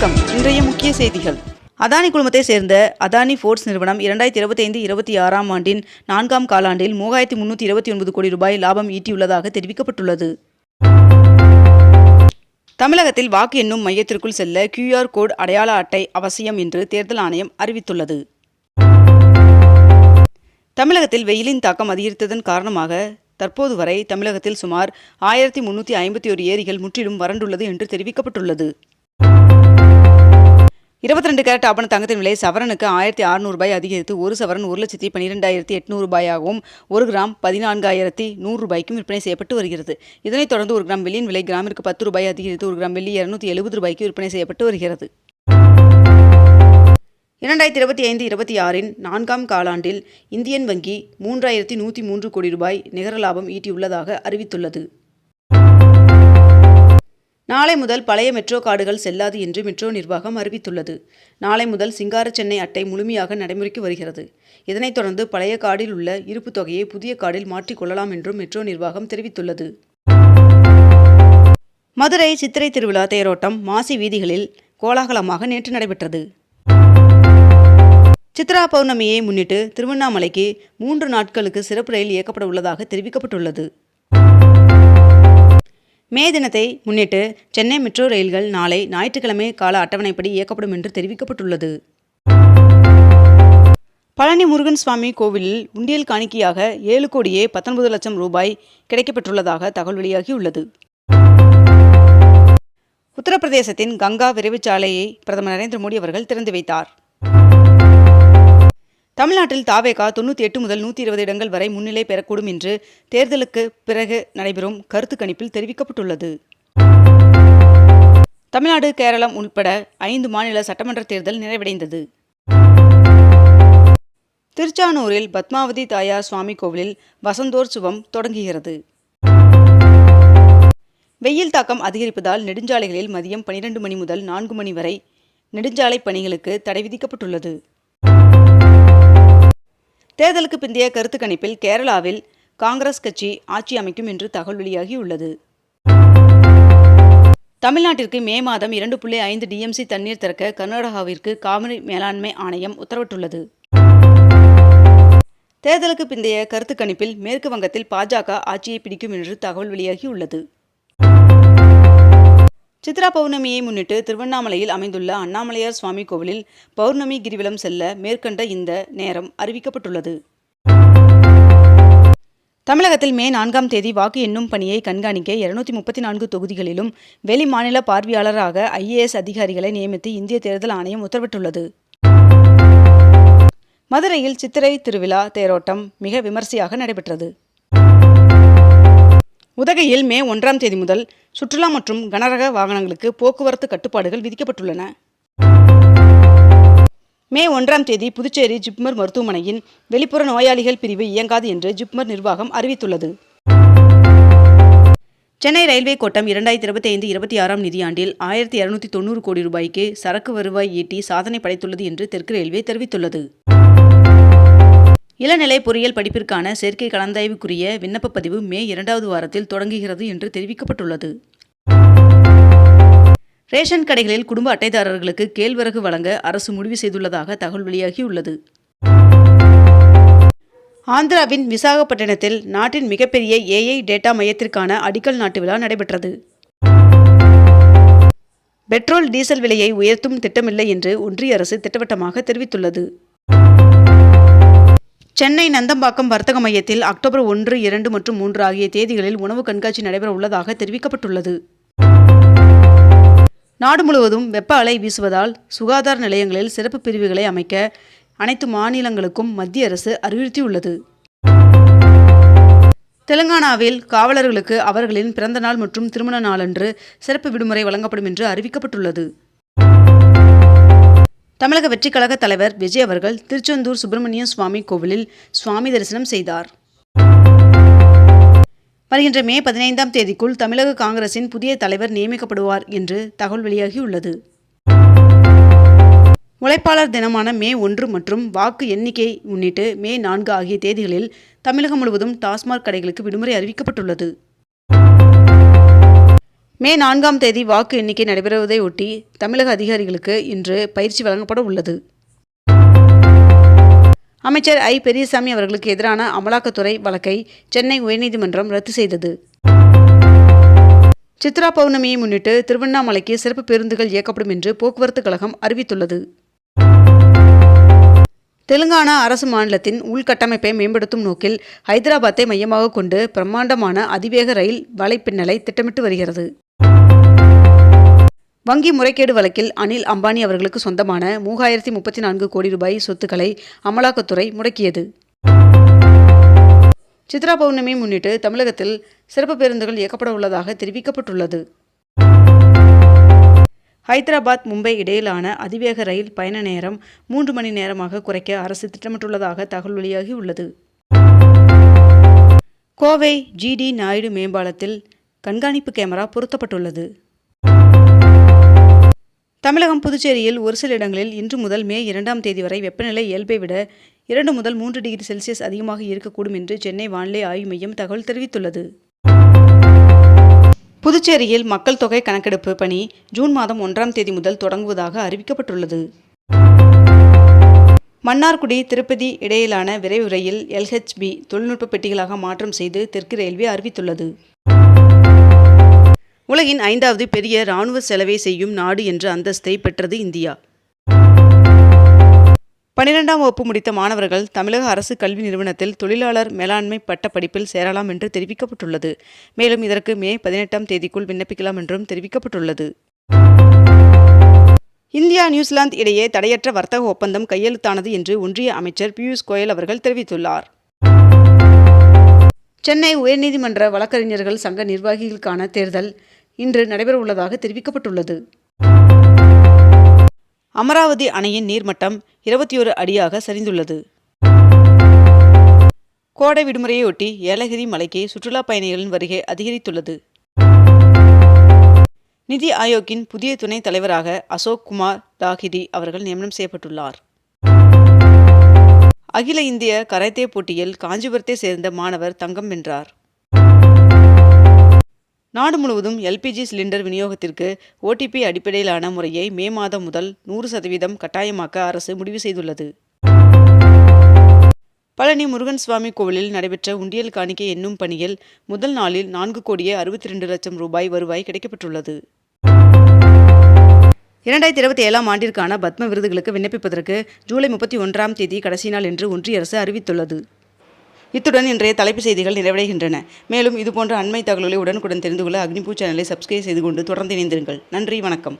வணக்கம். இன்றைய முக்கிய செய்திகள். அதானி குழுமத்தை சேர்ந்த அதானி போர்ட்ஸ் நிறுவனம் 2025-26 ஆண்டின் 4ஆம் காலாண்டில் 3329 கோடி ரூபாய் லாபம் ஈட்டியுள்ளதாக தெரிவிக்கப்பட்டுள்ளது. தமிழகத்தில் வாக்கு எண்ணும் மையத்திற்குள் செல்ல QR கோட் அடையாள அட்டை அவசியம் என்று தேர்தல் ஆணையம் அறிவித்துள்ளது. தமிழகத்தில் வெயிலின் தாக்கம் அதிகரித்ததன் காரணமாக தற்போது வரை தமிழகத்தில் சுமார் 1351 ஏரிகள் முற்றிலும் வறண்டுள்ளது என்று தெரிவிக்கப்பட்டுள்ளது. 22 கேரட் ஆபண தங்கத்தின் விலை சவரனுக்கு 1600 ரூபாய் அதிகரித்து ஒரு சவரன் 1,12,800 ரூபாயாகவும் 1 கிராம் 14,100 ரூபாய்க்கும் விற்பனை செய்யப்பட்டு வருகிறது. இதனைத் தொடர்ந்து 1 கிராம் வெள்ளியின் விலை கிராமிற்கு 10 ரூபாய் அதிகரித்து 1 கிராம் வெள்ளி 270 ரூபாய்க்கு விற்பனை செய்யப்பட்டு வருகிறது. 2025-26 4ஆம் காலாண்டில் இந்தியன் வங்கி 3103 கோடி ரூபாய் நிகர லாபம் ஈட்டியுள்ளதாக அறிவித்துள்ளது. நாளை முதல் பழைய மெட்ரோ கார்டுகள் செல்லாது என்று மெட்ரோ நிர்வாகம் அறிவித்துள்ளது. நாளை முதல் சிங்கார சென்னை அட்டை முழுமையாக நடைமுறைக்கு வருகிறது. இதனைத் தொடர்ந்து பழைய கார்டில் உள்ள இருப்பு தொகையை புதிய கார்டில் மாற்றிக்கொள்ளலாம் என்றும் மெட்ரோ நிர்வாகம் தெரிவித்துள்ளது. மதுரை சித்திரை திருவிழா தேரோட்டம் மாசி வீதிகளில் கோலாகலமாக நேற்று நடைபெற்றது. சித்ரா பௌர்ணமியை முன்னிட்டு திருவண்ணாமலைக்கு 3 நாட்களுக்கு சிறப்பு ரயில் இயக்கப்பட உள்ளதாக தெரிவிக்கப்பட்டுள்ளது. மே தினத்தை முன்னிட்டு சென்னை மெட்ரோ ரயில்கள் நாளை ஞாயிற்றுக்கிழமை கால அட்டவணைப்படி இயக்கப்படும் என்று தெரிவிக்கப்பட்டுள்ளது. பழனி முருகன் சுவாமி கோவிலில் உண்டியல் காணிக்கையாக 7 கோடியே 19 லட்சம் ரூபாய் கிடைக்கப்பெற்றுள்ளதாக தகவல் வெளியாகியுள்ளது. உத்தரப்பிரதேசத்தின் கங்கா விரைவுச் சாலையை பிரதமர் நரேந்திர மோடி அவர்கள் திறந்து வைத்தார். தமிழ்நாட்டில் தாவேகா 98 முதல் 120 இடங்கள் வரை முன்னிலை பெறக்கூடும் என்று தேர்தலுக்கு பிறகு நடைபெறும் கருத்து கணிப்பில் தெரிவிக்கப்பட்டுள்ளது. தமிழ்நாடு, கேரளம் உட்பட 5 மாநில சட்டமன்ற தேர்தல் நிறைவடைந்தது. திருச்சானூரில் பத்மாவதி தாயார் சுவாமி கோவிலில் வசந்தோற்சவம் தொடங்குகிறது. வெயில் தாக்கம் அதிகரிப்பதால் நெடுஞ்சாலைகளில் மதியம் 12 மணி முதல் 4 மணி வரை நெடுஞ்சாலை பணிகளுக்கு தடை விதிக்கப்பட்டுள்ளது. தேர்தலுக்கு பிந்தைய கருத்து கணிப்பில் கேரளாவில் காங்கிரஸ் கட்சி ஆட்சி அமைக்கும் என்று தகவல் வெளியாகியுள்ளது. தமிழ்நாட்டிற்கு மே மாதம் 2.5 DMC தண்ணீர் திறக்க கர்நாடகாவிற்கு காவிரி மேலாண்மை ஆணையம் உத்தரவிட்டுள்ளது. தேர்தலுக்கு பிந்தைய கருத்து கணிப்பில் மேற்கு வங்கத்தில் பாஜக ஆட்சியை பிடிக்கும் என்று தகவல் வெளியாகியுள்ளது. சித்ரா பௌர்ணமியை முன்னிட்டு திருவண்ணாமலையில் அமைந்துள்ள அண்ணாமலையார் சுவாமி கோவிலில் பௌர்ணமி கிரிவலம் செல்ல மேற்கண்ட இந்த நேரம் அறிவிக்கப்பட்டுள்ளது. தமிழகத்தில் மே 4ஆம் தேதி வாக்கு எண்ணும் பணியை கண்காணிக்க 234 தொகுதிகளிலும் வெளி மாநில பார்வையாளராக IAS அதிகாரிகளை நியமித்து இந்திய தேர்தல் ஆணையம் உத்தரவிட்டுள்ளது. மதுரையில் சித்திரை திருவிழா தேரோட்டம் மிக விமர்சையாக நடைபெற்றது. உதகையில் மே 1ஆம் தேதி முதல் சுற்றுலா மற்றும் கனரக வாகனங்களுக்கு போக்குவரத்து கட்டுப்பாடுகள் விதிக்கப்பட்டுள்ளன. மே 1ஆம் தேதி புதுச்சேரி ஜிப்மர் மருத்துவமனையின் வெளிப்புற நோயாளிகள் பிரிவு இயங்காது என்று ஜிப்மர் நிர்வாகம் அறிவித்துள்ளது. சென்னை ரயில்வே கோட்டம் 2025-26 நிதியாண்டில் 1290 கோடி ரூபாய்க்கு சரக்கு வருவாய் ஈட்டி சாதனை படைத்துள்ளது என்று தெற்கு ரயில்வே தெரிவித்துள்ளது. இளநிலை பொறியியல் படிப்பிற்கான சேர்க்கை கலந்தாய்வுக்குரிய விண்ணப்ப பதிவு மே 2வது வாரத்தில் தொடங்குகிறது என்று தெரிவிக்கப்பட்டுள்ளது. ரேஷன் கடைகளில் குடும்ப அட்டைதாரர்களுக்கு கேழ்வரகு வழங்க அரசு முடிவு செய்துள்ளதாக தகவல் வெளியாகியுள்ளது. ஆந்திராவின் விசாகப்பட்டினத்தில் நாட்டின் மிகப்பெரிய AI டேட்டா மையத்திற்கான அடிக்கல் நாட்டு விழா நடைபெற்றது. பெட்ரோல், டீசல் விலையை உயர்த்தும் திட்டமில்லை என்று ஒன்றிய அரசு திட்டவட்டமாக தெரிவித்துள்ளது. சென்னை நந்தம்பாக்கம் வர்த்தக மையத்தில் அக்டோபர் 1, 2 மற்றும் 3 ஆகிய தேதிகளில் உணவு கண்காட்சி நடைபெற உள்ளதாக தெரிவிக்கப்பட்டுள்ளது. நாடு முழுவதும் வெப்ப அலை வீசுவதால் சுகாதார நிலையங்களில் சிறப்பு பிரிவுகளை அமைக்க அனைத்து மாநிலங்களுக்கும் மத்திய அரசு அறிவுறுத்தியுள்ளது. தெலுங்கானாவில் காவலர்களுக்கு அவர்களின் பிறந்த நாள் மற்றும் திருமண நாளன்று சிறப்பு விடுமுறை வழங்கப்படும் என்று அறிவிக்கப்பட்டுள்ளது. தமிழக வெற்றிக் கழக தலைவர் விஜய் அவர்கள் திருச்செந்தூர் சுப்பிரமணிய சுவாமி கோவிலில் சுவாமி தரிசனம் செய்தார். வருகின்ற மே 15ஆம் தேதிக்குள் தமிழக காங்கிரசின் புதிய தலைவர் நியமிக்கப்படுவார் என்று தகவல் வெளியாகியுள்ளது. உழைப்பாளர் தினமான மே 1 மற்றும் வாக்கு எண்ணிக்கை முன்னிட்டு மே 4 ஆகிய தேதிகளில் தமிழகம் முழுவதும் டாஸ்மாக் கடைகளுக்கு விடுமுறை அறிவிக்கப்பட்டுள்ளது. மே 4ஆம் தேதி வாக்கு எண்ணிக்கை நடைபெறுவதை ஒட்டி தமிழக அதிகாரிகளுக்கு இன்று பயிற்சி வழங்கப்பட உள்ளது. அமைச்சர் ஐ. பெரியசாமி அவர்களுக்கு எதிரான அமலாக்கத்துறை வழக்கை சென்னை உயர்நீதிமன்றம் ரத்து செய்தது. சித்ரா பௌர்ணமியை முன்னிட்டு திருவண்ணாமலைக்கு சிறப்பு பேருந்துகள் இயக்கப்படும் என்று போக்குவரத்து கழகம் அறிவித்துள்ளது. தெலுங்கானா அரசு மாநிலத்தின் உள்கட்டமைப்பை மேம்படுத்தும் நோக்கில் ஹைதராபாத்தை மையமாக கொண்டு பிரம்மாண்டமான அதிவேக ரயில் வலைப்பின்னலை திட்டமிட்டு வருகிறது. வங்கி முறைகேடு வழக்கில் அனில் அம்பானி அவர்களுக்கு சொந்தமான 3034 கோடி ரூபாய் சொத்துக்களை அமலாக்கத்துறை முடக்கியது. சித்ரா பௌர்ணமியை முன்னிட்டு தமிழகத்தில் சிறப்பு பேருந்துகள் இயக்கப்பட உள்ளதாக தெரிவிக்கப்பட்டுள்ளது. ஹைதராபாத் மும்பை இடையிலான அதிவேக ரயில் பயண நேரம் 3 மணி நேரமாக குறைக்க அரசு திட்டமிட்டுள்ளதாக தகவல் வெளியாகி உள்ளது. கோவை ஜி.டி. நாயுடு மேம்பாலத்தில் கண்காணிப்பு கேமரா பொருத்தப்பட்டுள்ளது. தமிழகம் புதுச்சேரியில் ஒரு சில இடங்களில் இன்று முதல் மே 2ஆம் தேதி வரை வெப்பநிலை இயல்பை விட 2 முதல் 3 டிகிரி செல்சியஸ் அதிகமாக இருக்கக்கூடும் என்று சென்னை வானிலை ஆய்வு மையம் தகவல் தெரிவித்துள்ளது. புதுச்சேரியில் மக்கள் தொகை கணக்கெடுப்பு பணி ஜூன் மாதம் 1ஆம் தேதி முதல் தொடங்குவதாக அறிவிக்கப்பட்டுள்ளது. மன்னார்குடி திருப்பதி இடையிலான விரைவு ரயில் LHB தொழில்நுட்ப பெட்டிகளாக மாற்றம் செய்து தெற்கு ரயில்வே அறிவித்துள்ளது. உலகின் 5வது பெரிய இராணுவ செலவை செய்யும் நாடு என்ற அந்தஸ்தை பெற்றது இந்தியா. 12ஆம் வகுப்பு முடித்த மாணவர்கள் தமிழக அரசு கல்வி நிறுவனத்தில் தொழிலாளர் மேலாண்மை பட்ட படிப்பில் சேரலாம் என்று தெரிவிக்கப்பட்டுள்ளது. மேலும் இதற்கு மே 18ஆம் தேதிக்குள் விண்ணப்பிக்கலாம் என்றும் தெரிவிக்கப்பட்டுள்ளது. இந்தியா நியூசிலாந்து இடையே தடையற்ற வர்த்தக ஒப்பந்தம் கையெழுத்தானது என்று ஒன்றிய அமைச்சர் பியூஷ் கோயல் அவர்கள் தெரிவித்துள்ளார். சென்னை உயர்நீதிமன்ற வழக்கறிஞர்கள் சங்க நிர்வாகிகளுக்கான தேர்தல் இன்று நடைபெறவுள்ளதாக தெரிவிக்கப்பட்டுள்ளது. அமராவதி அணையின் நீர்மட்டம் 21 அடியாக சரிந்துள்ளது. கோடை விடுமுறையொட்டி ஏலகிரி மலைக்கு சுற்றுலா பயணிகளின் வருகை அதிகரித்துள்ளது. நிதி ஆயோக்கின் புதிய துணைத் தலைவராக அசோக் குமார் லாஹிரி அவர்கள் நியமனம் செய்யப்பட்டுள்ளார். அகில இந்திய கராத்தே போட்டியில் காஞ்சிபுரத்தை சேர்ந்த மாணவர் தங்கம் வென்றார். நாடு முழுவதும் LPG சிலிண்டர் விநியோகத்திற்கு OTP அடிப்படையிலான முறையை மே மாதம் முதல் 100% கட்டாயமாக்க அரசு முடிவு செய்துள்ளது. பழனி முருகன் சுவாமி கோவிலில் நடைபெற்ற உண்டியல் காணிக்கை எண்ணும் பணியில் முதல் நாளில் 4,62,00,000 ரூபாய் வருவாய் கிடைக்கப்பட்டுள்ளது. 2027ஆம் ஆண்டிற்கான பத்ம விருதுகளுக்கு விண்ணப்பிப்பதற்கு ஜூலை 31ஆம் தேதி கடைசி நாள் என்று ஒன்றிய அரசு அறிவித்துள்ளது. இத்துடன் இன்றைய தலைப்புச் செய்திகள் நிறைவடைகின்றன. மேலும் இதுபோன்ற அண்மை தகவல்களை உடனுக்குடன் தெரிந்து கொள்ள அக்னிபூ சேனலை சப்ஸ்கிரைப் செய்து கொண்டு தொடர்ந்து இணைந்திருங்கள். நன்றி, வணக்கம்.